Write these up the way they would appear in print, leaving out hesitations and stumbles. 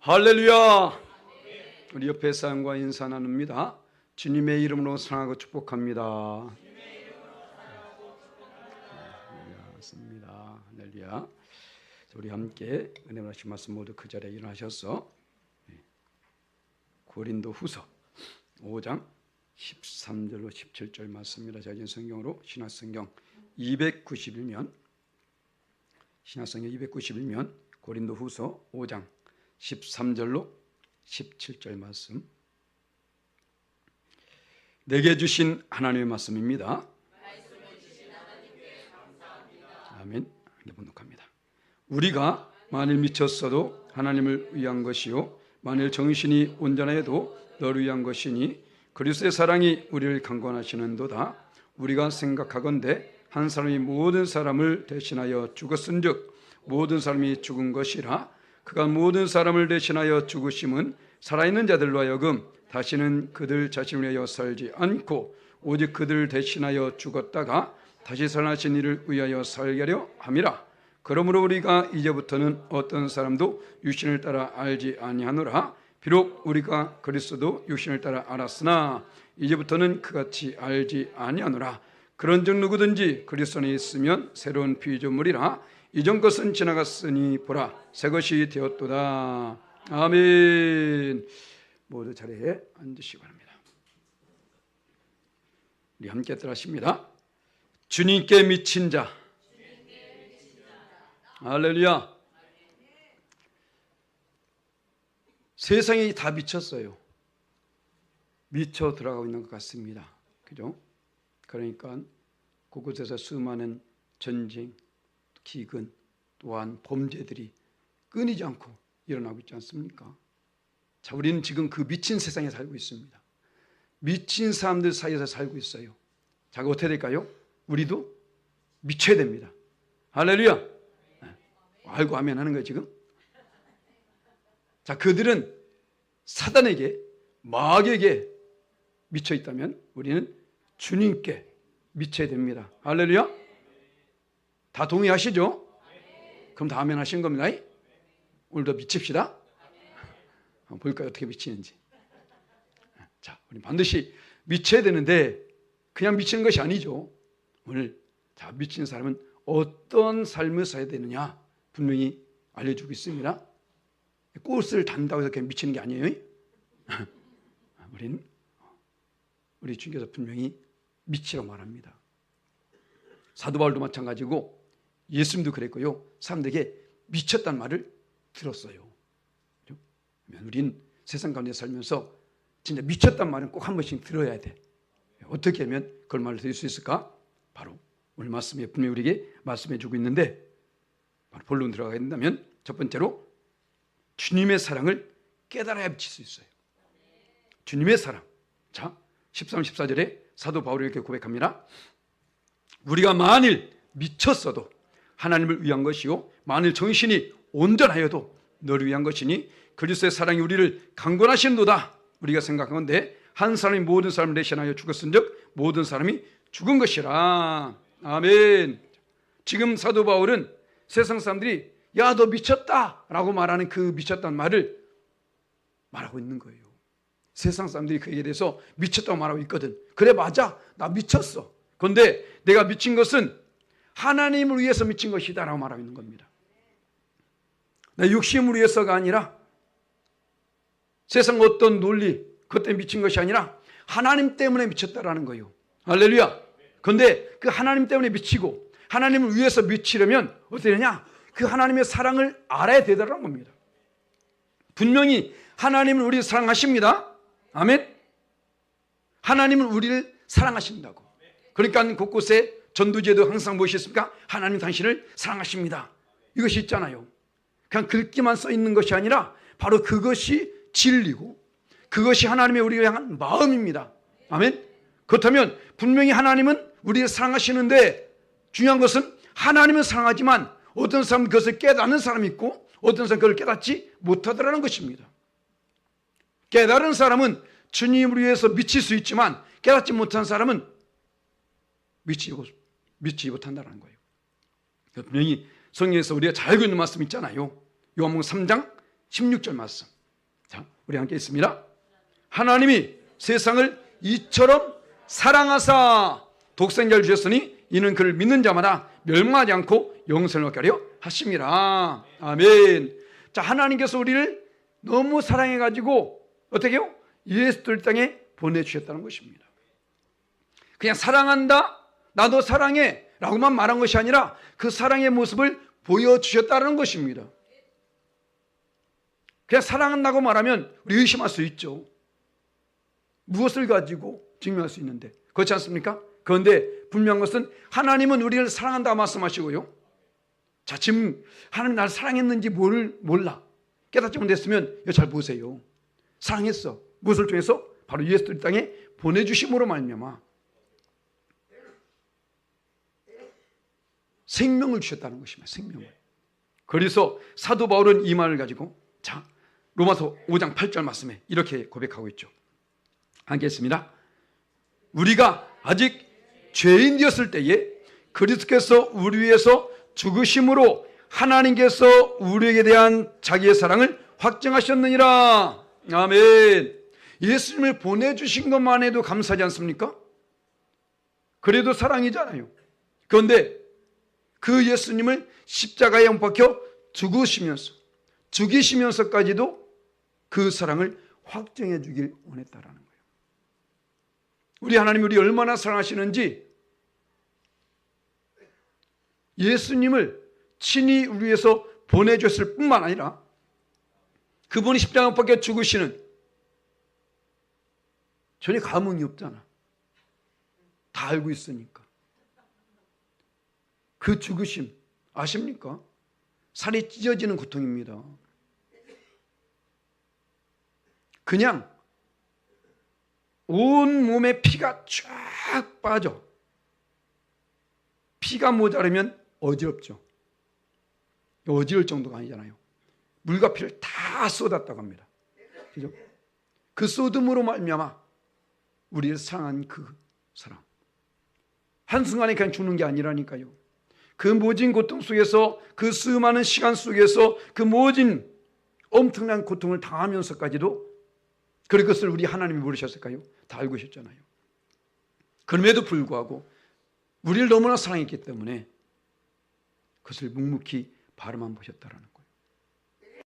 할렐루야. 우리 옆에 사람과 인사 나눕니다. 주님의 이름으로 사랑하고 축복합니다. 맞습니다. 할렐루야. 우리 함께 은혜 받으신 말씀 모두 그 자리에 일어나셔서 고린도 후서 5장 13절로 17절 말씀입니다. 제가 성경으로 신약성경 291면 고린도 후서 5장 13절로 17절 말씀, 내게 주신 하나님의 말씀입니다. 아멘. 번독합니다. 우리가 만일 미쳤어도 하나님을 위한 것이요 만일 정신이 온전하여도 너를 위한 것이니 그리스도의 사랑이 우리를 강권하시는도다. 우리가 생각하건대 한 사람이 모든 사람을 대신하여 죽었은즉 모든 사람이 죽은 것이라. 그가 모든 사람을 대신하여 죽으심은 살아있는 자들로 하여금 다시는 그들 자신을 위하여 살지 않고 오직 그들을 대신하여 죽었다가 다시 살아나신 이를 위하여 살게 하려 함이라. 그러므로 우리가 이제부터는 어떤 사람도 육신을 따라 알지 아니하노라. 비록 우리가 그리스도도 육신을 따라 알았으나 이제부터는 그같이 알지 아니하노라. 그런즉 누구든지 그리스도 안에 있으면 새로운 피조물이라. 이전 것은 지나갔으니 보라 새 것이 되었도다. 아멘. 모두 자리에 앉으시기 바랍니다. 우리 함께 따라하십니다. 주님께 미친 자. 할렐루야. 세상이 다 미쳤어요. 미쳐 들어가고 있는 것 같습니다. 그죠? 그러니까 곳곳에서 수많은 전쟁, 기근, 또한 범죄들이 끊이지 않고 일어나고 있지 않습니까? 자, 우리는 지금 그 미친 세상에 살고 있습니다. 미친 사람들 사이에서 살고 있어요. 자, 어떻게 될까요? 우리도 미쳐야 됩니다. 할렐루야. 네. 알고 아멘 하는 거예요 지금. 자, 그들은 사단에게, 마귀에게 미쳐 있다면 우리는 주님께 미쳐야 됩니다. 할렐루야. 다 동의하시죠? 그럼 다 아멘 하신 겁니다. 오늘도 미칩시다. 한번 볼까요? 어떻게 미치는지. 자, 우리 반드시 미쳐야 되는데 그냥 미치는 것이 아니죠. 오늘 자, 미친 사람은 어떤 삶을 살아야 되느냐 분명히 알려주고 있습니다. 꽃을 단다고 해서 그냥 미치는 게 아니에요. 우리 주님께서 분명히 미치라고 말합니다. 사도 바울도 마찬가지고 예수님도 그랬고요. 사람들에게 미쳤다는 말을 들었어요. 우린 세상 가운데 살면서 진짜 미쳤다는 말은 꼭 한 번씩 들어야 돼. 어떻게 하면 그걸 말을 들을 수 있을까? 바로 오늘 말씀에 분명히 우리에게 말씀해 주고 있는데 바로 본론 들어가게 된다면 첫 번째로 주님의 사랑을 깨달아야 미칠 수 있어요. 주님의 사랑. 자, 13, 14절에 사도 바울이 이렇게 고백합니다. 우리가 만일 미쳤어도 하나님을 위한 것이요 만일 정신이 온전하여도 너를 위한 것이니 그리스도의 사랑이 우리를 강권하시는도다. 우리가 생각하건대 한 사람이 모든 사람을 대신하여 죽었은즉 모든 사람이 죽은 것이라. 아멘. 지금 사도 바울은 세상 사람들이 야, 너 미쳤다라고 말하는 그 미쳤다는 말을 말하고 있는 거예요. 세상 사람들이 그에 대해서 미쳤다고 말하고 있거든. 그래, 맞아, 나 미쳤어. 그런데 내가 미친 것은 하나님을 위해서 미친 것이다 라고 말하고 있는 겁니다. 내 육심을 위해서가 아니라 세상 어떤 논리 그것 때문에 미친 것이 아니라 하나님 때문에 미쳤다라는 거예요. 할렐루야. 그런데 그 하나님 때문에 미치고 하나님을 위해서 미치려면 어떻게 되냐? 그 하나님의 사랑을 알아야 되더라는 겁니다. 분명히 하나님은 우리를 사랑하십니다. 아멘. 하나님은 우리를 사랑하신다고. 그러니까 곳곳에 전도지에도 항상 무엇이 있습니까? 하나님 당신을 사랑하십니다. 이것이 있잖아요. 그냥 글귀만 써 있는 것이 아니라 바로 그것이 진리고 그것이 하나님의 우리를 향한 마음입니다. 아멘. 그렇다면 분명히 하나님은 우리를 사랑하시는데 중요한 것은 하나님은 사랑하지만 어떤 사람은 그것을 깨닫는 사람이 있고 어떤 사람은 그걸 깨닫지 못하더라는 것입니다. 깨달은 사람은 주님을 위해서 미칠 수 있지만 깨닫지 못한 사람은 미치지 못한다는 거예요. 분명히 성경에서 우리가 잘 알고 있는 말씀 있잖아요. 요한복음 3장 16절 말씀. 자, 우리 함께 있습니다. 하나님이 세상을 이처럼 사랑하사 독생자를 주셨으니 이는 그를 믿는 자마다 멸망하지 않고 영생을 얻게 하려 하심이라. 아멘. 자, 하나님께서 우리를 너무 사랑해가지고 어떻게 해요? 예수를 땅에 보내주셨다는 것입니다. 그냥 사랑한다, 나도 사랑해 라고만 말한 것이 아니라 그 사랑의 모습을 보여주셨다는 것입니다. 그냥 사랑한다고 말하면 우리 의심할 수 있죠. 무엇을 가지고 증명할 수 있는데, 그렇지 않습니까? 그런데 분명한 것은 하나님은 우리를 사랑한다 말씀하시고요. 자, 지금 하나님 나를 사랑했는지 몰라 깨닫지 못했으면 이거 잘 보세요. 사랑했어. 무엇을 통해서? 바로 예수 그리스도 땅에 보내주심으로 말미암아 생명을 주셨다는 것입니다. 생명을. 그래서 사도 바울은 이 말을 가지고, 자, 로마서 5장 8절 말씀에 이렇게 고백하고 있죠. 하겠습니다. 우리가 아직 죄인되었을 때에 그리스도께서 우리 위해서 죽으심으로 하나님께서 우리에게 대한 자기의 사랑을 확증하셨느니라. 아멘. 예수님을 보내주신 것만 해도 감사하지 않습니까? 그래도 사랑이잖아요. 그런데 그 예수님을 십자가에 못 박혀 죽이시면서까지도 그 사랑을 확증해 주길 원했다라는 거예요. 우리 하나님이 우리 얼마나 사랑하시는지 예수님을 친히 우리 위해서 보내줬을 뿐만 아니라 그분이 십자가에 못 박혀 죽으시는, 전혀 감흥이 없잖아. 다 알고 있으니까. 그 죽으심 아십니까? 살이 찢어지는 고통입니다. 그냥 온 몸에 피가 쫙 빠져. 피가 모자르면 어지럽죠. 어지러울 정도가 아니잖아요. 물과 피를 다 쏟았다고 합니다. 그죠? 그 쏟음으로 말미암아 우리를 사랑한 그 사랑. 한순간에 그냥 죽는 게 아니라니까요. 그 모진 고통 속에서, 그 수많은 시간 속에서 그 모진 엄청난 고통을 당하면서까지도 그것을 우리 하나님이 모르셨을까요? 다 알고 계셨잖아요. 그럼에도 불구하고 우리를 너무나 사랑했기 때문에 그것을 묵묵히 바라만 보셨다라는 거예요.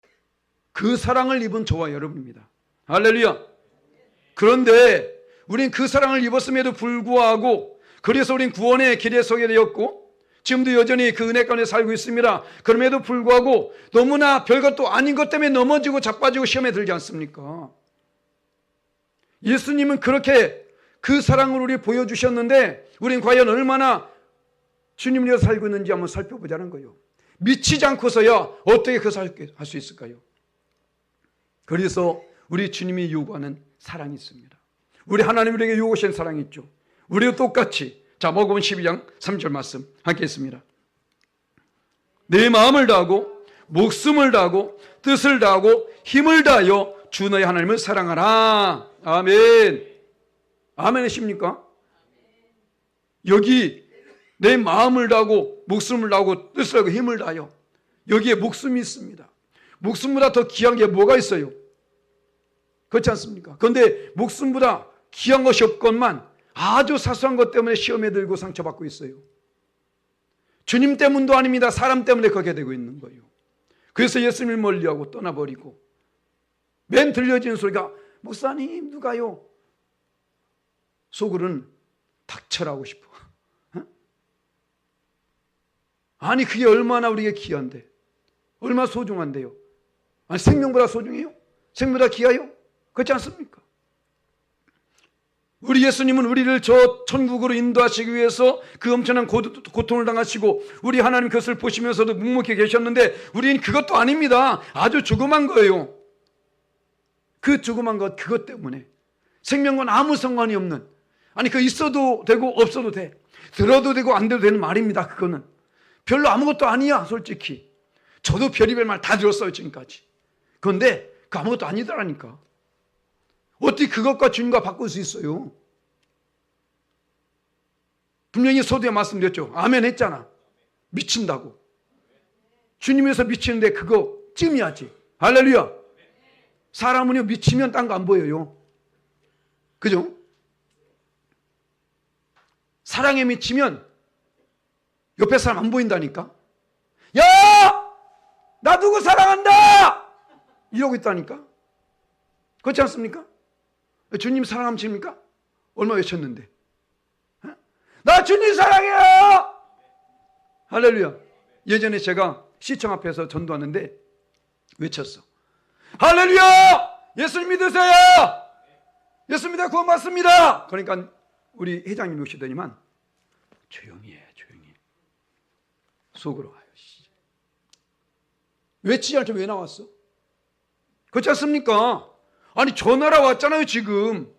그 사랑을 입은 저와 여러분입니다. 할렐루야. 그런데 우린 그 사랑을 입었음에도 불구하고, 그래서 우린 구원의 길에 서게 되었고 지금도 여전히 그 은혜 가운데 살고 있습니다. 그럼에도 불구하고 너무나 별것도 아닌 것 때문에 넘어지고 자빠지고 시험에 들지 않습니까? 예수님은 그렇게 그 사랑을 우리 보여주셨는데 우린 과연 얼마나 주님을 위해서 살고 있는지 한번 살펴보자는 거예요. 미치지 않고서야 어떻게 그것을 할 수 있을까요? 그래서 우리 주님이 요구하는 사랑이 있습니다. 우리 하나님 우리에게 요구하신 사랑이 있죠. 우리도 똑같이, 자, 마가복음 12장 3절 말씀 함께 했습니다. 내 마음을 다하고 목숨을 다하고 뜻을 다하고 힘을 다하여 주 너의 하나님을 사랑하라. 아멘. 아멘 하십니까? 여기 내 마음을 다하고 목숨을 다하고 뜻을 다하고 힘을 다하여, 여기에 목숨이 있습니다. 목숨보다 더 귀한 게 뭐가 있어요? 그렇지 않습니까? 그런데 목숨보다 귀한 것이 없건만 아주 사소한 것 때문에 시험에 들고 상처받고 있어요. 주님 때문도 아닙니다. 사람 때문에 그렇게 되고 있는 거예요. 그래서 예수님을 멀리하고 떠나버리고 맨 들려지는 소리가, 목사님 누가요? 속으로는 닥쳐라 하고 싶어. 아니 그게 얼마나 우리에게 귀한데, 얼마나 소중한데요. 아니 생명보다 소중해요? 생명보다 귀해요? 그렇지 않습니까? 우리 예수님은 우리를 저 천국으로 인도하시기 위해서 그 엄청난 고통을 당하시고 우리 하나님 그것을 보시면서도 묵묵히 계셨는데 우리는 그것도 아닙니다. 아주 조그만 거예요. 그 조그만 것, 그것 때문에 생명과는 아무 상관이 없는, 아니 그 있어도 되고 없어도 돼, 들어도 되고 안 들어도 되는 말입니다. 그거는 별로 아무것도 아니야. 솔직히 저도 별의별 말 다 들었어요 지금까지. 그런데 그 아무것도 아니더라니까. 어떻게 그것과 주님과 바꿀 수 있어요? 분명히 서두에 말씀드렸죠. 아멘 했잖아. 미친다고. 주님에서 미치는데 그거 찜이야지. 할렐루야. 사람은요, 미치면 딴 거 안 보여요. 그죠? 사랑에 미치면 옆에 사람 안 보인다니까. 야! 나 누구 사랑한다! 이러고 있다니까. 그렇지 않습니까? 주님 사랑하면 칩니까? 얼마 외쳤는데. 나 주님 사랑해요! 할렐루야. 예전에 제가 시청 앞에서 전도하는데 외쳤어. 할렐루야! 예수님 믿으세요! 예수님 믿어 구원 받습니다! 그러니까 우리 회장님이 오시더니만 조용히 해, 조용히 해. 속으로 와요. 외치지 않죠? 왜 나왔어? 그렇지 않습니까? 아니 전화라 왔잖아요 지금.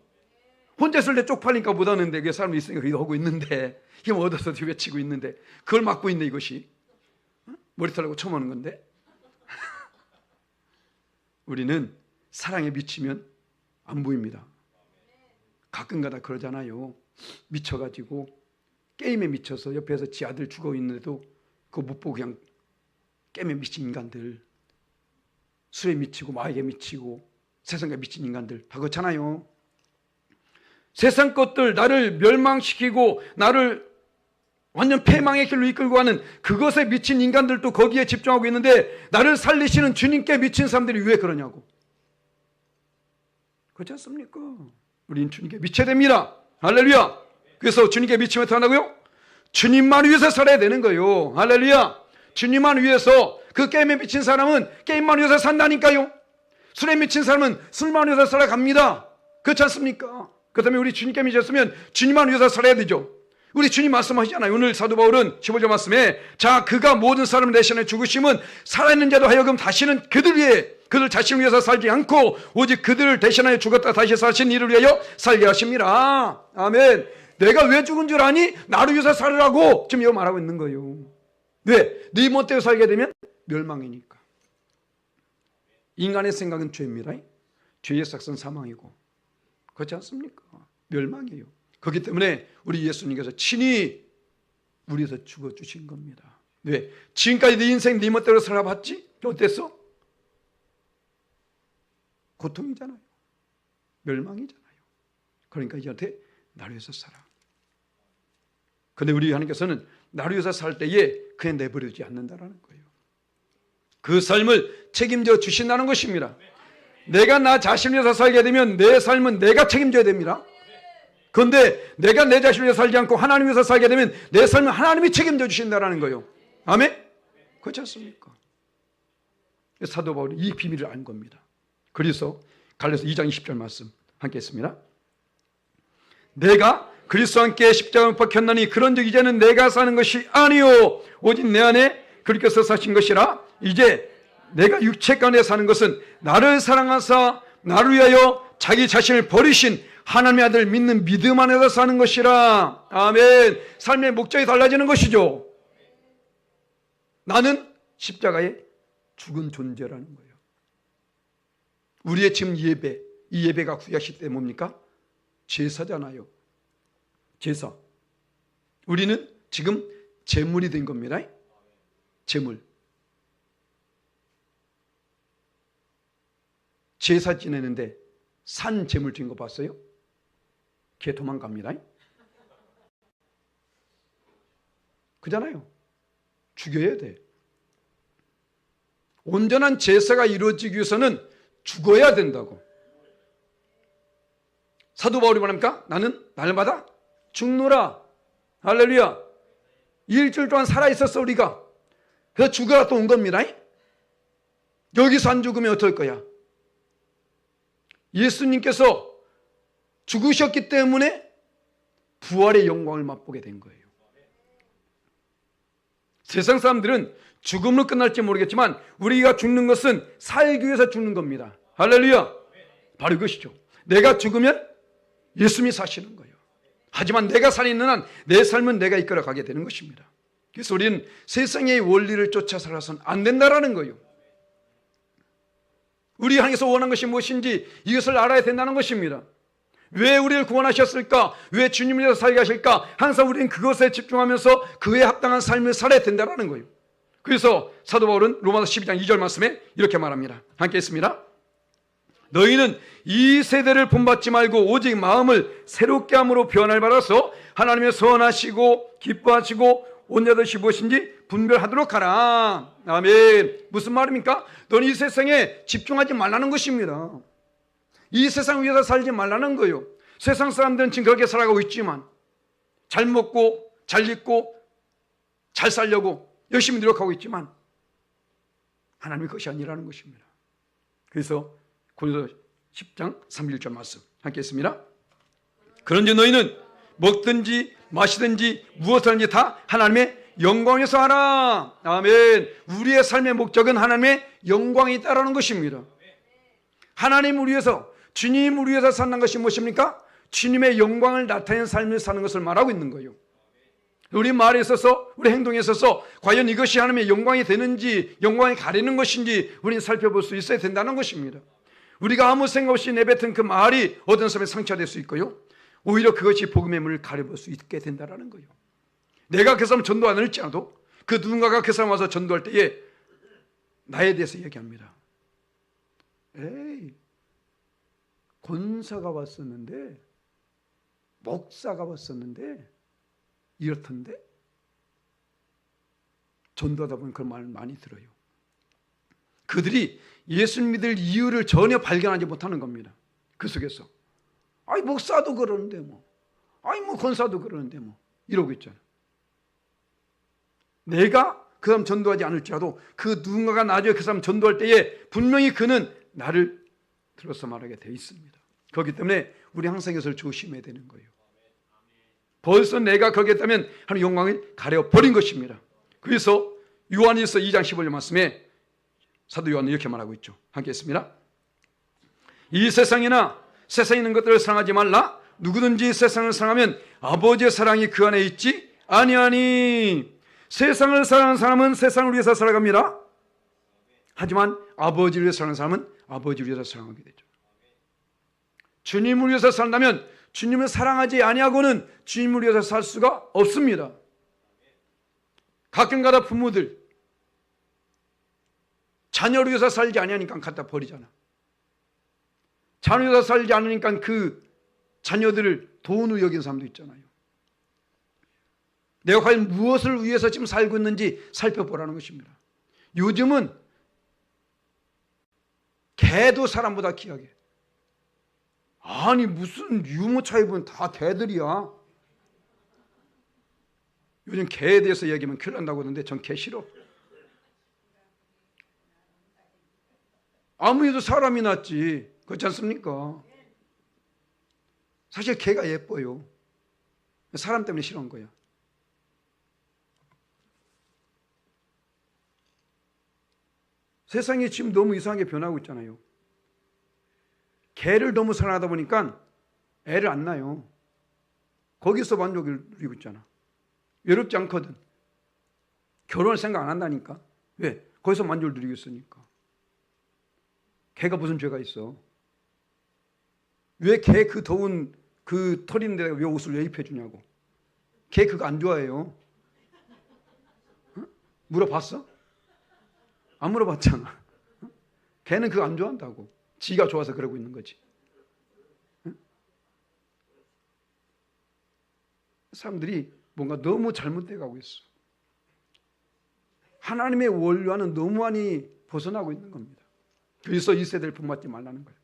혼자 있을 때 쪽팔리니까 못 하는데 그 사람이 있으니까 그래도 하고 있는데 힘 얻어서 외치고 있는데 그걸 막고 있네 이것이. 머리 털라고 쳐먹는 건데. 우리는 사랑에 미치면 안 보입니다. 가끔가다 그러잖아요. 미쳐가지고 게임에 미쳐서 옆에서 지 아들 죽어 있는데도 그거 못 보고 그냥 게임에 미친 인간들, 술에 미치고 마약에 미치고 세상에 미친 인간들 다 그렇잖아요. 세상 것들 나를 멸망시키고 나를 완전 패망의 길로 이끌고 가는 그것에 미친 인간들도 거기에 집중하고 있는데 나를 살리시는 주님께 미친 사람들이 왜 그러냐고. 그렇지 않습니까? 우리는 주님께 미쳐야 됩니다. 할렐루야. 그래서 주님께 미치면 어떻게 한다고요? 주님만 위해서 살아야 되는 거예요. 할렐루야. 주님만 위해서. 그 게임에 미친 사람은 게임만 위해서 산다니까요. 술에 미친 사람은 술만 위해서 살아갑니다. 그렇지 않습니까? 그렇다면 우리 주님께 미쳤으면 주님만 위해서 살아야 되죠. 우리 주님 말씀하시잖아요. 오늘 사도 바울은 15절 말씀에 자 그가 모든 사람을 대신해 죽으심은 살아있는 자도 하여금 다시는 그들 위해 그들 자신을 위해서 살지 않고 오직 그들을 대신하여 죽었다 다시 사신 이를 위하여 살게 하십니다. 아멘. 내가 왜 죽은 줄 아니? 나를 위해서 살으라고 지금 이거 말하고 있는 거예요. 왜? 네 멋대로 살게 되면 멸망이니까. 인간의 생각은 죄입니다. 죄의 삭은 사망이고 그렇지 않습니까? 멸망이에요. 그렇기 때문에 우리 예수님께서 친히 우리에서 죽어주신 겁니다. 왜? 지금까지 네 인생 네 멋대로 살아봤지? 어땠어? 고통이잖아요. 멸망이잖아요. 그러니까 이제한테 나를 위해서 살아. 근데 우리 하나님께서는 나를 위해서 살 때에 그냥 내버려두지 않는다는 거예요. 그 삶을 책임져 주신다는 것입니다. 내가 나 자신을 위해서 살게 되면 내 삶은 내가 책임져야 됩니다. 그런데 내가 내 자신을 위해서 살지 않고 하나님 위해서 살게 되면 내 삶은 하나님이 책임져 주신다는 거예요. 아멘? 그렇지 않습니까? 사도 바울이 이 비밀을 안 겁니다. 그래서 갈라디아서 2장 20절 말씀 함께 했습니다. 내가 그리스도와 함께 십자가에 못 박혔나니 그런즉 이제는 내가 사는 것이 아니요 오직 내 안에 그리스도께서 사신 것이라. 이제 내가 육체 가운데 사는 것은 나를 사랑하사 나를 위하여 자기 자신을 버리신 하나님의 아들 믿는 믿음 안에서 사는 것이라. 아멘. 삶의 목적이 달라지는 것이죠. 나는 십자가에 죽은 존재라는 거예요. 우리의 지금 예배, 이 예배가 구약시대 뭡니까? 제사잖아요. 제사. 우리는 지금 제물이 된 겁니다. 제물. 제사 지내는데 산 제물 드린 거 봤어요? 걔 도망갑니다. 그잖아요. 죽여야 돼. 온전한 제사가 이루어지기 위해서는 죽어야 된다고. 사도 바울이 말합니까? 나는 날마다 죽노라. 할렐루야. 일주일 동안 살아있었어 우리가. 그래서 죽어라 또 온 겁니다. 여기서 안 죽으면 어떨 거야? 예수님께서 죽으셨기 때문에 부활의 영광을 맛보게 된 거예요. 세상 사람들은 죽음으로 끝날지 모르겠지만 우리가 죽는 것은 살기 위해서 죽는 겁니다. 할렐루야. 바로 이것이죠. 내가 죽으면 예수님이 사시는 거예요. 하지만 내가 살아있는 한 내 삶은 내가 이끌어가게 되는 것입니다. 그래서 우리는 세상의 원리를 쫓아 살아서는 안 된다라는 거예요. 우리 하나님께서 원하는 것이 무엇인지 이것을 알아야 된다는 것입니다. 왜 우리를 구원하셨을까? 왜 주님을 위해서 살게 하실까? 항상 우리는 그것에 집중하면서 그에 합당한 삶을 살아야 된다는 거예요. 그래서 사도 바울은 로마서 12장 2절 말씀에 이렇게 말합니다. 함께 했습니다. 너희는 이 세대를 본받지 말고 오직 마음을 새롭게 함으로 변화를 받아서 하나님의 선하시고 기뻐하시고 온전하신 무엇인지 분별하도록 하라. 아멘. 무슨 말입니까? 너는 이 세상에 집중하지 말라는 것입니다. 이 세상 위에서 살지 말라는 거예요. 세상 사람들은 지금 그렇게 살아가고 있지만 잘 먹고 잘 입고 잘 살려고 열심히 노력하고 있지만 하나님의 것이 아니라는 것입니다. 그래서 고린도서 10장 31절 말씀 함께 했습니다. 그런지 너희는 먹든지 마시든지 무엇을 하든지 다 하나님의 영광에서 하라. 아멘. 우리의 삶의 목적은 하나님의 영광이 있다라는 것입니다. 하나님을 위해서, 주님을 위해서 사는 것이 무엇입니까? 주님의 영광을 나타내는 삶을 사는 것을 말하고 있는 거예요. 우리 말에 있어서, 우리 행동에 있어서 과연 이것이 하나님의 영광이 되는지, 영광이 가리는 것인지 우리는 살펴볼 수 있어야 된다는 것입니다. 우리가 아무 생각 없이 내뱉은 그 말이 어떤 사람의 상처가 될 수 있고요, 오히려 그것이 복음의 문을 가려볼 수 있게 된다는 거예요. 내가 그 사람 전도 안 할지라도 그 누군가가 그 사람 와서 전도할 때에 나에 대해서 얘기합니다. 에이, 권사가 왔었는데, 목사가 왔었는데 이렇던데? 전도하다 보면 그런 말 많이 들어요. 그들이 예수 믿을 이유를 전혀 발견하지 못하는 겁니다. 그 속에서 아이 목사도 그러는데 뭐, 아이 뭐 권사도 그러는데 뭐 이러고 있잖아. 내가 그 사람 전도하지 않을지라도 그 누군가가 나중에 그 사람 전도할 때에 분명히 그는 나를 들어서 말하게 되어 있습니다. 그렇기 때문에 우리 항상 이것을 조심해야 되는 거예요. 벌써 내가 거기에 있다면 하나님의 영광을 가려버린 것입니다. 그래서 요한일서 2장 15절 말씀에 사도 요한은 이렇게 말하고 있죠. 함께 했습니다. 이 세상이나 세상에 있는 것들을 사랑하지 말라. 누구든지 세상을 사랑하면 아버지의 사랑이 그 안에 있지 아니하니. 세상을 사랑하는 사람은 세상을 위해서 살아갑니다. 하지만 아버지를 위해서 사랑하는 사람은 아버지를 위해서 사랑하게 되죠. 주님을 위해서 산다면 주님을 사랑하지 아니하고는 주님을 위해서 살 수가 없습니다. 가끔가다 부모들 자녀를 위해서 살지 아니하니까 갖다 버리잖아. 자녀를 위해서 살지 않으니까 그 자녀들을 돈으로 여기는 사람도 있잖아요. 내가 과연 무엇을 위해서 지금 살고 있는지 살펴보라는 것입니다. 요즘은 개도 사람보다 귀하게. 아니 무슨 유모차 입으면 다 개들이야. 요즘 개에 대해서 얘기하면 큰일 난다고 하는데 전 개 싫어. 아무래도 사람이 낫지. 그렇지 않습니까? 사실 개가 예뻐요. 사람 때문에 싫어한 거야. 세상이 지금 너무 이상하게 변하고 있잖아요. 개를 너무 사랑하다 보니까 애를 안 낳아요. 거기서 만족을 누리고 있잖아. 외롭지 않거든. 결혼을 생각 안 한다니까. 왜? 거기서 만족을 누리고 있으니까. 개가 무슨 죄가 있어? 왜 개 그 더운 그 털 있는 데다가 왜 옷을 왜 입혀주냐고. 개 그거 안 좋아해요. 어? 물어봤어? 안 물어봤잖아. 어? 개는 그거 안 좋아한다고. 지가 좋아서 그러고 있는 거지. 어? 사람들이 뭔가 너무 잘못돼 가고 있어. 하나님의 원리와는 너무 많이 벗어나고 있는 겁니다. 그래서 이 세대를 본받지 말라는 거예요.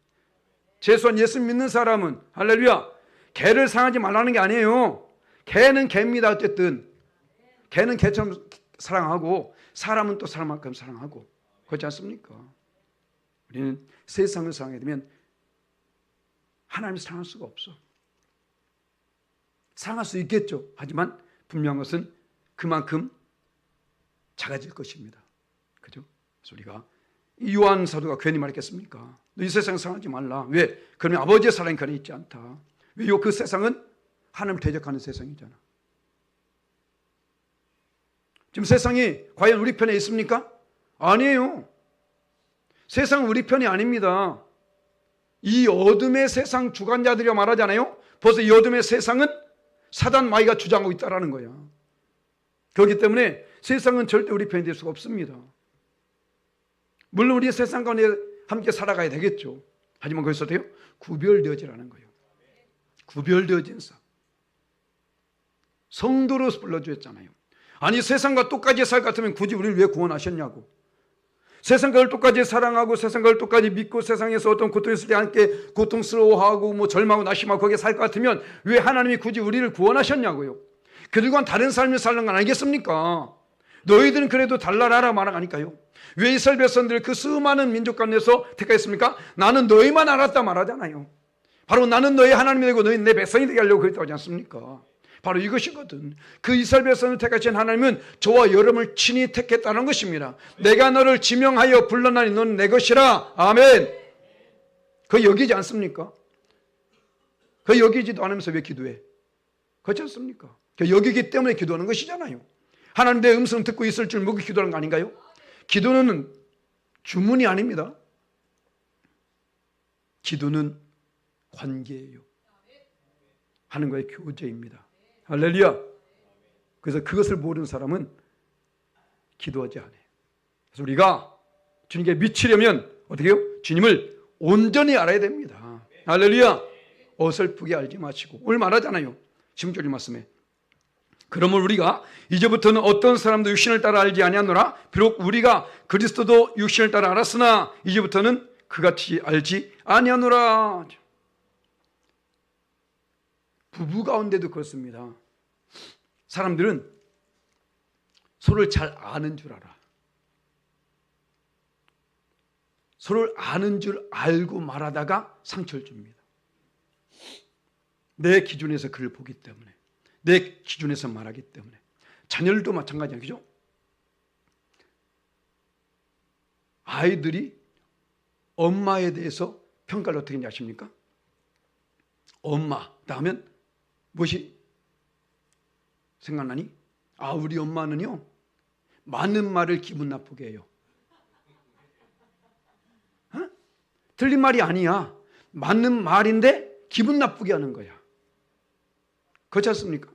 최소한 예수 믿는 사람은 할렐루야, 개를 사랑하지 말라는 게 아니에요. 개는 개입니다. 어쨌든 개는 개처럼 사랑하고 사람은 또 사람만큼 사랑하고, 그렇지 않습니까? 우리는 세상을 사랑하게 되면 하나님을 사랑할 수가 없어. 사랑할 수 있겠죠. 하지만 분명한 것은 그만큼 작아질 것입니다. 그죠? 그래서 우리가 요한 사도가 괜히 말했겠습니까? 너 이 세상 사랑하지 말라. 왜? 그러면 아버지의 사랑이 그 안에 있지 않다. 왜요? 그 세상은 하나님을 대적하는 세상이잖아. 지금 세상이 과연 우리 편에 있습니까? 아니에요. 세상은 우리 편이 아닙니다. 이 어둠의 세상 주관자들이 말하잖아요. 벌써 이 어둠의 세상은 사단 마귀가 주장하고 있다는 거야. 그렇기 때문에 세상은 절대 우리 편이 될 수가 없습니다. 물론 우리 세상 가운데 함께 살아가야 되겠죠. 하지만 거기서 어때요? 구별되어지라는 거예요. 구별되어진 삶. 성도로 불러주셨잖아요. 아니 세상과 똑같이 살 것 같으면 굳이 우리를 왜 구원하셨냐고. 세상과를 똑같이 사랑하고 세상과를 똑같이 믿고 세상에서 어떤 고통이 있을 때 함께 고통스러워하고 뭐 절망하고 낙심하고 거기에 살 것 같으면 왜 하나님이 굳이 우리를 구원하셨냐고요. 그들과는 다른 삶을 사는 건 아니겠습니까? 너희들은 그래도 달라라라 말하니까요. 왜 이스라엘 백성들을 그 수많은 민족 가운데서 택하였습니까? 나는 너희만 알았다 말하잖아요. 바로 나는 너희 하나님이 되고 너희 내 백성이 되게 하려고 그랬다고 하지 않습니까? 바로 이것이거든. 그 이스라엘 백성을 택하신 하나님은 저와 여러분을 친히 택했다는 것입니다. 내가 너를 지명하여 불러나니 너는 내 것이라. 아멘. 그거 여기지 않습니까? 그거 여기지도 않으면서 왜 기도해? 그렇지 않습니까? 여기기 때문에 기도하는 것이잖아요. 하나님 내 음성 듣고 있을 줄 모르고 기도하는 거 아닌가요? 기도는 주문이 아닙니다. 기도는 관계예요. 하나님과의 교제입니다. 할렐루야. 그래서 그것을 모르는 사람은 기도하지 않아요. 그래서 우리가 주님께 미치려면 어떻게 해요? 주님을 온전히 알아야 됩니다. 할렐루야. 어설프게 알지 마시고. 오늘 말하잖아요. 16절 말씀에. 그러면 우리가 이제부터는 어떤 사람도 육신을 따라 알지 아니하노라. 비록 우리가 그리스도도 육신을 따라 알았으나 이제부터는 그같이 알지 아니하노라. 부부 가운데도 그렇습니다. 사람들은 서로를 잘 아는 줄 알아. 서로를 아는 줄 알고 말하다가 상처를 줍니다. 내 기준에서 그를 보기 때문에, 내 기준에서 말하기 때문에. 자녀들도 마찬가지야, 그죠? 아이들이 엄마에 대해서 평가를 어떻게 하는지 아십니까? 엄마, 다음엔 무엇이 생각나니? 아, 우리 엄마는요, 많은 말을 기분 나쁘게 해요. 어? 틀린 말이 아니야. 맞는 말인데 기분 나쁘게 하는 거야. 그렇지 않습니까?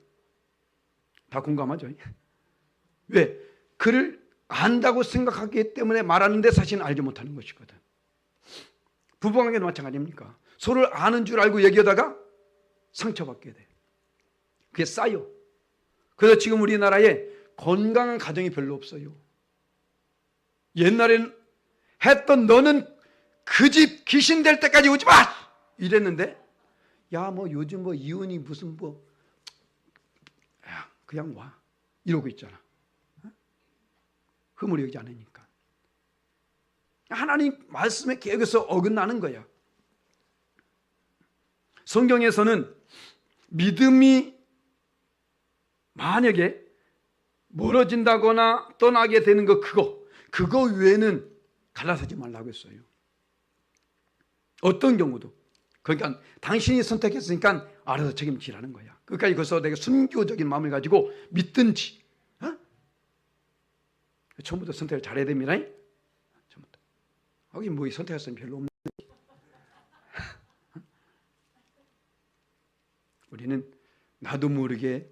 다 공감하죠? 왜? 그를 안다고 생각하기 때문에 말하는데 사실은 알지 못하는 것이거든. 부부관계도 마찬가지입니까? 서로를 아는 줄 알고 얘기하다가 상처받게 돼. 그게 쌓여. 그래서 지금 우리나라에 건강한 가정이 별로 없어요. 옛날에는 했던 너는 그 집 귀신 될 때까지 오지 마! 이랬는데, 야, 뭐 요즘 뭐 이혼이 무슨 뭐, 야, 그냥 와. 이러고 있잖아. 흐물이 여기지 않으니까. 하나님 말씀의 계획에서 어긋나는 거야. 성경에서는 믿음이 만약에 멀어진다거나 떠나게 되는 거 그거 외에는 갈라서지 말라고 했어요. 어떤 경우도. 그러니까 당신이 선택했으니까 알아서 책임지라는 거야. 끝까지 거기서 내가 순교적인 마음을 가지고 믿든지. 처음부터 선택을 잘해야 됩니다. 처음부터. 하긴 뭐 선택할 사람이 별로 없는데. 우리는 나도 모르게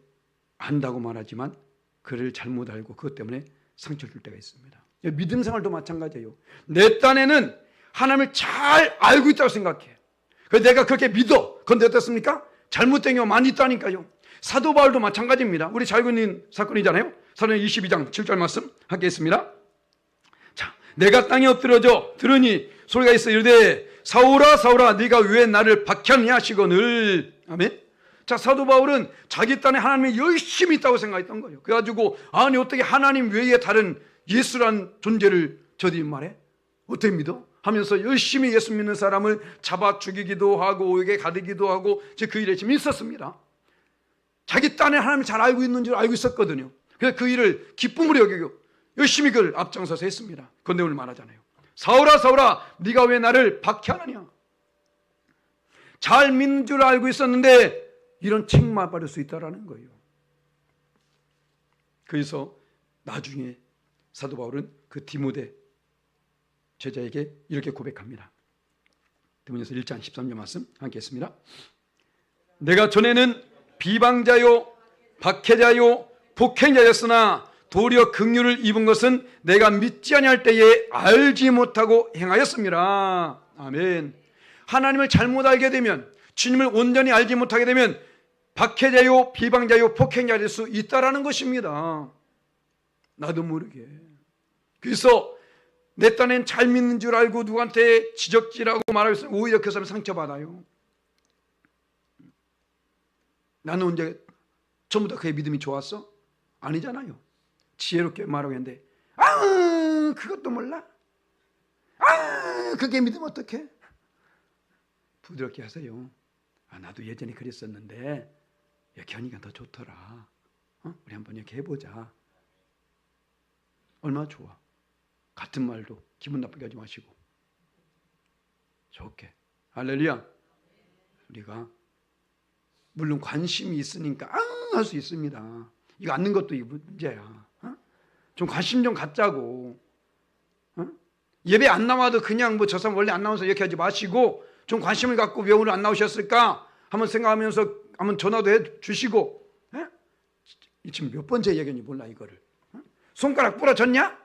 안다고 말하지만 그를 잘못 알고 그것 때문에 상처를 줄 때가 있습니다. 믿음 생활도 마찬가지예요. 내 딴에는 하나님을 잘 알고 있다고 생각해. 그래서 내가 그렇게 믿어. 그런데 어떻습니까? 잘못된 경우가 많이 있다니까요. 사도 바울도 마찬가지입니다. 우리 잘 알고 있는 사건이잖아요. 사도행전 22장 7절 말씀 함께 있습니다. 자, 내가 땅에 엎드려져 들으니 소리가 있어 이르되 사울아 사울아 네가 왜 나를 박혔냐 하시거늘. 아멘. 자, 사도 바울은 자기 딴에 하나님이 열심히 있다고 생각했던 거예요. 그래가지고 아니 어떻게 하나님 외에 다른 예수란 존재를 저들이 말해? 어떻게 믿어? 하면서 열심히 예수 믿는 사람을 잡아 죽이기도 하고 오역에 가두기도 하고 그 일에 지금 있었습니다. 자기 딴에 하나님을 잘 알고 있는 줄 알고 있었거든요. 그래서 그 일을 기쁨으로 여기고 열심히 그걸 앞장서서 했습니다. 그런데 오늘 말하잖아요. 사울아 사울아 네가 왜 나를 박해하느냐. 잘 믿는 줄 알고 있었는데 이런 책망을 받을 수 있다라는 거예요. 그래서 나중에 사도 바울은 그 디모데 제자에게 이렇게 고백합니다. 디모데서 1장 13절 말씀 함께 했습니다. 내가 전에는 비방자요 박해자요 폭행자였으나 도리어 긍휼을 입은 것은 내가 믿지 아니할 때에 알지 못하고 행하였습니다. 아멘. 하나님을 잘못 알게 되면, 주님을 온전히 알지 못하게 되면 박해자요, 비방자요, 폭행자 될 수 있다라는 것입니다. 나도 모르게. 그래서 내 딴엔 잘 믿는 줄 알고 누구한테 지적질하고 말하면서 오히려 그 사람이 상처받아요. 나는 언제 전부 다 그의 믿음이 좋았어? 아니잖아요. 지혜롭게 말하고 했는데, 그것도 몰라? 그게 믿으면 어떡해? 부드럽게 하세요. 나도 예전에 그랬었는데 견이가 더 좋더라. 우리 한번 이렇게 해보자. 얼마나 좋아. 같은 말도 기분 나쁘게 하지 마시고 좋게. 할렐루야. 우리가 물론 관심이 있으니까 할 수 있습니다. 이거 앉는 것도 문제야. 좀 관심 좀 갖자고. 예배 안 나와도 그냥 저 사람 원래 안 나와서 이렇게 하지 마시고 좀 관심을 갖고 왜 오늘 안 나오셨을까 한번 생각하면서 한번 전화도 해 주시고. 지금 몇 번째 얘기인지 몰라 이거를. 손가락 부러졌냐?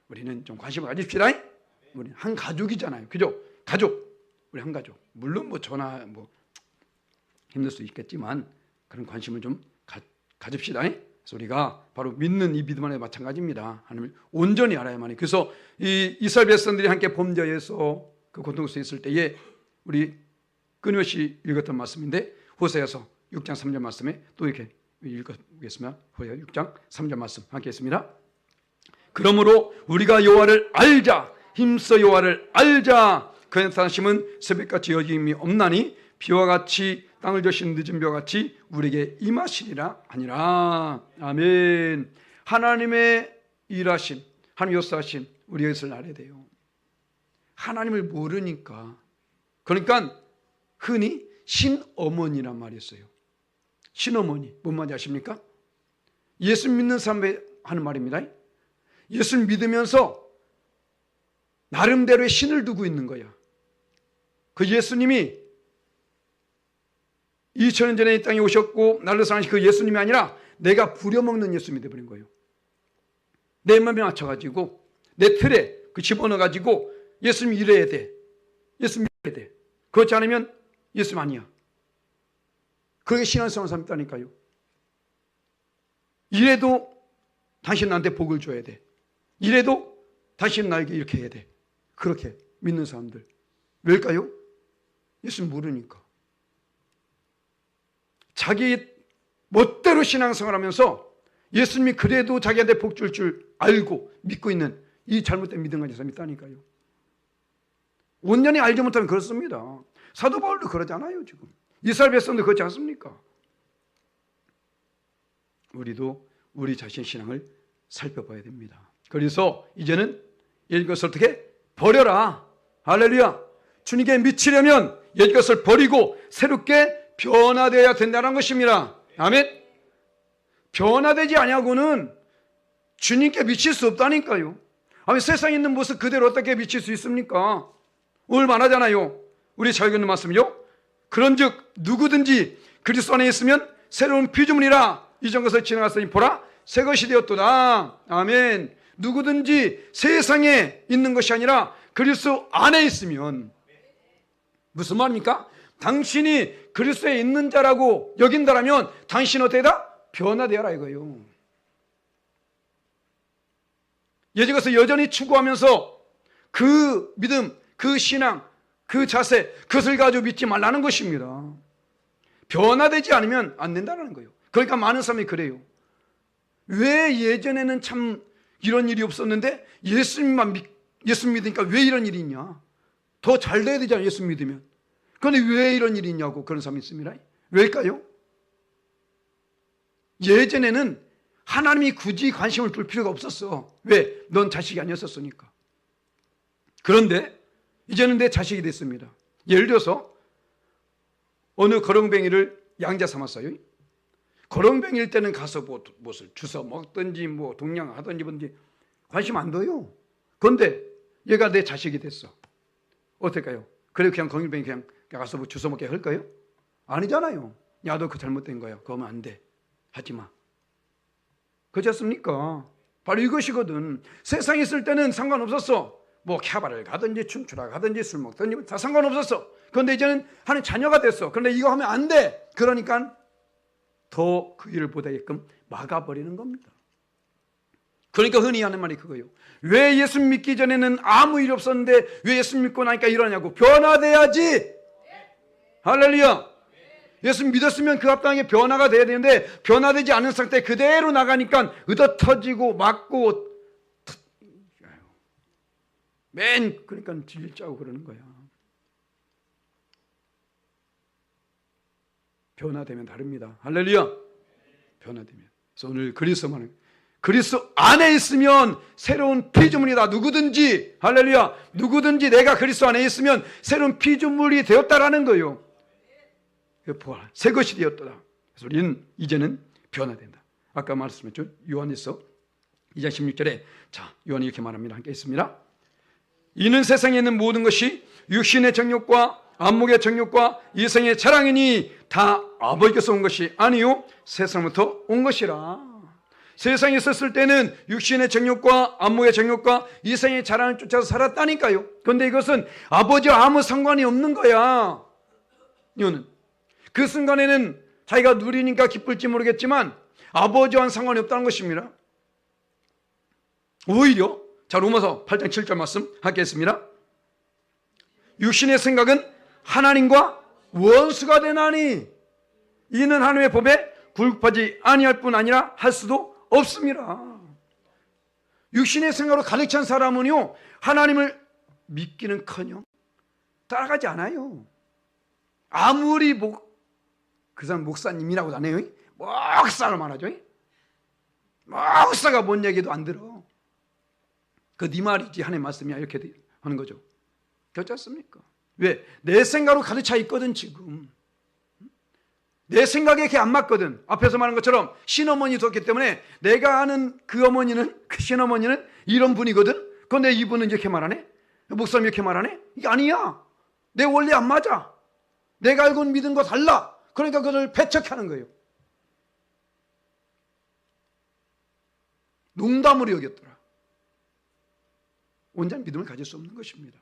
우리는 좀 관심을 가집시다. 우리 한 가족이잖아요. 그죠? 가족. 우리 한 가족. 물론 전화 힘들 수 있겠지만 그런 관심을 좀 가집시다. 그래서 우리가 바로 믿는 이 믿음 안에 마찬가지입니다. 하나님을 온전히 알아야만 해. 그래서 이 이스라엘 백성들이 함께 범죄에서 그 고통 속에 있을 때에 우리 끊임없이 읽었던 말씀인데 호세아서 6장 3절 말씀에 또 이렇게 읽어보겠습니다. 호세아 6장 3절 말씀 함께 했습니다. 그러므로 우리가 여호와를 알자. 힘써 여호와를 알자. 그의 나타나심은 새벽같이 여짐이 없나니 비와 같이 땅을 저신 늦은 비와 같이 우리에게 임하시리라 하니라. 아멘. 하나님의 일하심, 하나님 역사하심 우리가 이것을 알아야 돼요. 하나님을 모르니까. 그러니까 흔히 신어머니란 말이 있어요. 신어머니 뭔 말인지 아십니까? 예수 믿는 사람이 하는 말입니다. 예수를 믿으면서 나름대로의 신을 두고 있는 거야. 그 예수님이 2000년 전에 이 땅에 오셨고 나를 사랑하신 그 예수님이 아니라 내가 부려먹는 예수님이 되어버린 거예요. 내 마음에 맞춰가지고 내 틀에 집어넣어가지고 예수님 이래야 돼. 예수님 이래야 돼. 그렇지 않으면 예수님 아니야. 그게 신앙생활 사람 있다니까요. 이래도 당신 나한테 복을 줘야 돼. 이래도 당신 나에게 이렇게 해야 돼. 그렇게 믿는 사람들. 왜일까요? 예수님 모르니까. 자기 멋대로 신앙생활 하면서 예수님이 그래도 자기한테 복 줄 줄 알고 믿고 있는 이 잘못된 믿음 가진 사람이 있다니까요. 온전히 알지 못하면 그렇습니다. 사도 바울도 그러잖아요. 지금 이스라엘 백성도 그렇지 않습니까? 우리도 우리 자신의 신앙을 살펴봐야 됩니다. 그래서 이제는 옛것을 어떻게 버려라. 할렐루야. 주님께 미치려면 옛것을 버리고 새롭게 변화되어야 된다는 것입니다. 아멘. 변화되지 아니하고는 주님께 미칠 수 없다니까요. 아니, 세상에 있는 모습 그대로 어떻게 미칠 수 있습니까? 오늘 말하잖아요. 우리 잘 읽는 말씀이요. 그런즉 누구든지 그리스도 안에 있으면 새로운 피조물이라. 이전 것을 지나갔으니 보라 새 것이 되었도다. 아멘. 누구든지 세상에 있는 것이 아니라 그리스도 안에 있으면. 무슨 말입니까? 당신이 그리스도에 있는 자라고 여긴다라면 당신은 어떻게 다 변화되어라 이거예요. 예전에서 여전히 추구하면서 그 믿음, 그 신앙, 그 자세, 그것을 가지고 믿지 말라는 것입니다. 변화되지 않으면 안 된다는 거예요. 그러니까 많은 사람이 그래요. 왜 예전에는 참 이런 일이 없었는데 예수 믿으니까 왜 이런 일이 있냐? 더 잘 돼야 되잖아요. 예수 믿으면. 그런데 왜 이런 일이 있냐고 그런 사람이 있습니다. 왜일까요? 예전에는 하나님이 굳이 관심을 둘 필요가 없었어. 왜? 넌 자식이 아니었으니까. 그런데 이제는 내 자식이 됐습니다. 예를 들어서 어느 거렁뱅이를 양자 삼았어요. 거렁뱅이일 때는 가서 무엇을 주워 먹든지 동냥하든지 뭔지 관심 안 둬요. 그런데 얘가 내 자식이 됐어. 어떨까요? 그래 그냥 거렁뱅이 그냥 가서 주워 먹게 할까요? 아니잖아요. 야, 너 그 잘못된 거야. 그거 하면 안 돼. 하지 마. 그렇지 않습니까? 바로 이것이거든. 세상에 있을 때는 상관없었어. 뭐 캬바를 가든지 춤추러 가든지 술 먹든지 다 상관없었어. 그런데 이제는 하나님 자녀가 됐어. 그런데 이거 하면 안 돼. 그러니까 더 그 일을 못하게끔 막아버리는 겁니다. 그러니까 흔히 하는 말이 그거예요. 왜 예수 믿기 전에는 아무 일 없었는데 왜 예수 믿고 나니까 이러냐고. 변화돼야지. 할렐루야. 예수 믿었으면 그 합당하게 변화가 돼야 되는데 변화되지 않은 상태 그대로 나가니까 으덧터지고 맞고 그러니까 질질 짜고 그러는 거야. 변화되면 다릅니다. 할렐루야. 변화되면. 그래서 오늘 그리스도 안에 있으면 새로운 피조물이다. 누구든지 할렐루야. 누구든지 내가 그리스도 안에 있으면 새로운 피조물이 되었다라는 거예요. 부활, 새 것이 되었더라. 그래서 우리는 이제는 변화된다. 아까 말씀했죠. 요한일서 2장 16절에 자, 요한이 이렇게 말합니다. 함께 있습니다. 이는 세상에 있는 모든 것이 육신의 정욕과 안목의 정욕과 이생의 자랑이니 다 아버지께서 온 것이 아니요 세상부터 온 것이라. 세상에 있었을 때는 육신의 정욕과 안목의 정욕과 이생의 자랑을 쫓아서 살았다니까요. 그런데 이것은 아버지와 아무 상관이 없는 거야. 이거는 그 순간에는 자기가 누리니까 기쁠지 모르겠지만 아버지와는 상관이 없다는 것입니다. 오히려 자 로마서 8장 7절 말씀 하겠습니다. 육신의 생각은 하나님과 원수가 되나니 이는 하나님의 법에 굴복하지 아니할 뿐 아니라 할 수도 없습니다. 육신의 생각으로 가득 찬 사람은요 하나님을 믿기는커녕 따라가지 않아요. 아무리 그 사람 목사님이라고도 안 해요. 목사를 말하죠. 목사가 뭔 얘기도 안 들어. 그 네 말이지 하나님 말씀이야 이렇게 하는 거죠. 그렇지 않습니까? 왜? 내 생각으로 가득 차 있거든. 지금 내 생각에 이렇게 안 맞거든. 앞에서 말한 것처럼 신어머니 뒀기 때문에 내가 아는 그 어머니는 그 신어머니는 이런 분이거든. 그런데 이분은 이렇게 말하네. 목사님 이렇게 말하네. 이게 아니야. 내 원리 안 맞아. 내가 알고 믿은 거 달라. 그러니까 그걸 배척하는 거예요. 농담으로 여겼더라. 온전한 믿음을 가질 수 없는 것입니다.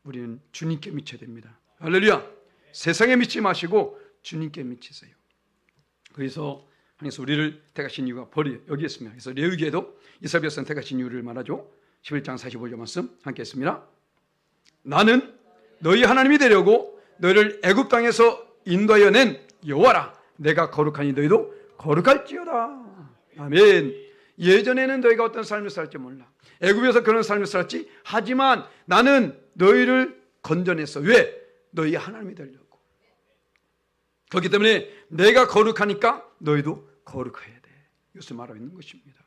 우리는 주님께 미쳐야 됩니다. 할렐루야. 세상에 미치지 마시고 주님께 미치세요. 그래서 하나님께서 우리를 택하신 이유가 여기 있습니다. 그래서 레위기에도 이스라엘 백성 택하신 이유를 말하죠. 11장 45절 말씀 함께 했습니다. 나는 너희 하나님이 되려고 너희를 애굽 땅에서 인도하여 낸 여호와라. 내가 거룩하니 너희도 거룩할지어다. 아멘. 예전에는 너희가 어떤 삶을 살지 몰라. 애굽에서 그런 삶을 살았지. 하지만 나는 너희를 건져냈어. 왜? 너희 하나님이 되려고. 그렇기 때문에 내가 거룩하니까 너희도 거룩해야 돼. 이것을 말하고 있는 것입니다.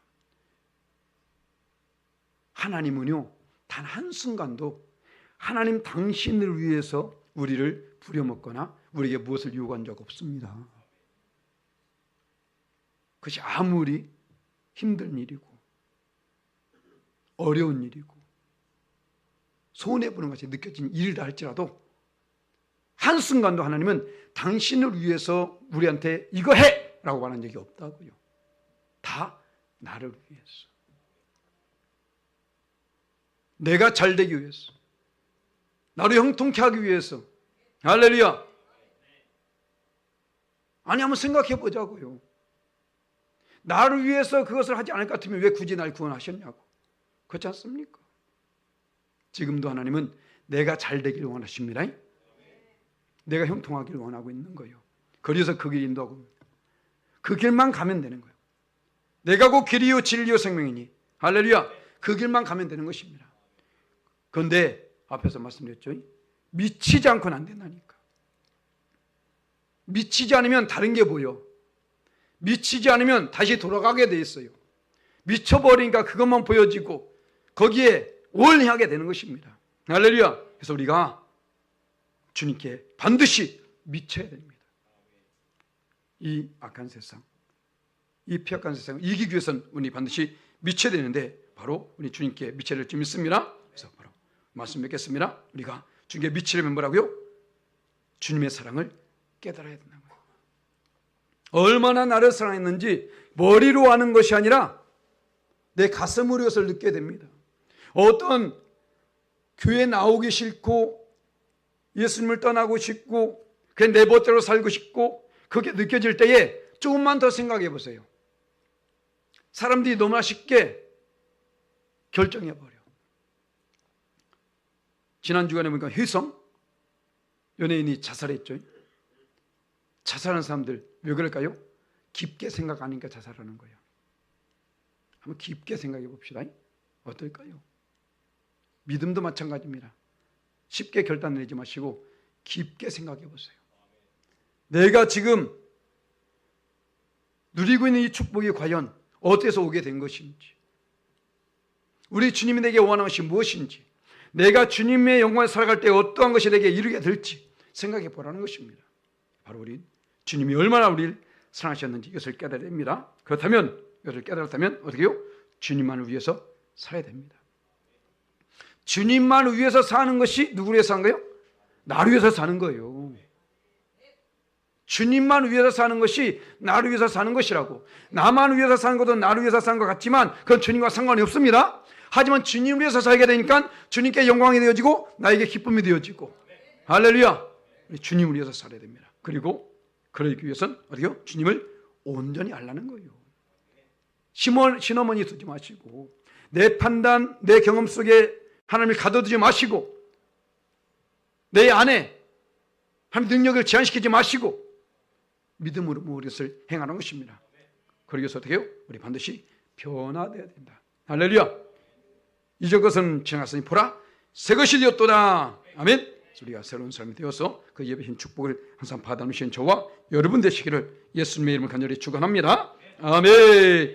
하나님은요 단 한순간도 하나님 당신을 위해서 우리를 부려먹거나 우리에게 무엇을 요구한 적 없습니다. 그것이 아무리 힘든 일이고 어려운 일이고 손해보는 것이 느껴진 일이라 할지라도 한순간도 하나님은 당신을 위해서 우리한테 이거 해! 라고 말한 적이 없다고요. 다 나를 위해서. 내가 잘되기 위해서. 나를 형통케 하기 위해서. 할렐루야. 아니 한번 생각해 보자고요. 나를 위해서 그것을 하지 않을 것 같으면 왜 굳이 날 구원하셨냐고. 그렇지 않습니까? 지금도 하나님은 내가 잘되기를 원하십니다. 내가 형통하기를 원하고 있는 거예요. 그래서 그 길 인도하고 그 길만 가면 되는 거예요. 내가 곧 길이요 진리요 생명이니 할렐루야. 그 길만 가면 되는 것입니다. 그런데 앞에서 말씀드렸죠. 미치지 않고는 안 된다니까. 미치지 않으면 다른 게 보여. 미치지 않으면 다시 돌아가게 돼 있어요. 미쳐버리니까 그것만 보여지고 거기에 올인하게 되는 것입니다. 할렐루야. 그래서 우리가 주님께 반드시 미쳐야 됩니다. 이 악한 세상, 이 폐악한 세상을 이기기 위해서는 우리 반드시 미쳐야 되는데 바로 우리 주님께 미쳐야 될 줄 믿습니다. 그래서 바로 말씀 맺겠습니다. 우리가 주님께 미치려면 뭐라고요? 주님의 사랑을 깨달아야 된다는 거예요. 얼마나 나를 사랑했는지 머리로 아는 것이 아니라 내 가슴으로 이것을 느껴야 됩니다. 어떤 교회 나오기 싫고 예수님을 떠나고 싶고 그냥 내 멋대로 살고 싶고 그게 느껴질 때에 조금만 더 생각해 보세요. 사람들이 너무나 쉽게 결정해버려. 지난 주간에 보니까 휘성 연예인이 자살했죠. 자살하는 사람들 왜 그럴까요? 깊게 생각 안 하니까 자살하는 거예요. 한번 깊게 생각해 봅시다. 어떨까요? 믿음도 마찬가지입니다. 쉽게 결단 내지 마시고 깊게 생각해 보세요. 내가 지금 누리고 있는 이 축복이 과연 어디서 오게 된 것인지, 우리 주님이 내게 원하는 것이 무엇인지, 내가 주님의 영광을 살아갈 때 어떠한 것이 내게 이루게 될지 생각해 보라는 것입니다. 바로 우리 주님이 얼마나 우리를 사랑하셨는지 이것을 깨달아야 됩니다. 그렇다면, 이것을 깨달았다면 어떻게 해요? 주님만을 위해서 살아야 됩니다. 주님만을 위해서 사는 것이 누구를 위해서 사는 거예요? 나를 위해서 사는 거예요. 주님만 위해서 사는 것이 나를 위해서 사는 것이라고. 나만 위해서 사는 것도 나를 위해서 사는 것 같지만 그건 주님과 상관이 없습니다. 하지만 주님을 위해서 살게 되니까 주님께 영광이 되어지고 나에게 기쁨이 되어지고, 할렐루야, 주님을 위해서 살아야 됩니다. 그리고 그러기 위해서는 어디요? 주님을 온전히 알라는 거예요. 신어머니 두지 마시고, 내 판단, 내 경험 속에 하나님을 가둬두지 마시고, 내 안에 하나님 능력을 제한시키지 마시고 믿음으로 모든 것을 행하는 것입니다. 그러기 위해서 어떻게 해요? 우리 반드시 변화되어야 된다. 할렐루야. 이전 것은 지나갔으니 보라 새 것이 되었도다. 아멘. 우리가 새로운 사람이 되어서 그 예배신 축복을 항상 받아누시는 저와 여러분 되시기를 예수님의 이름을 간절히 축원합니다. 아멘.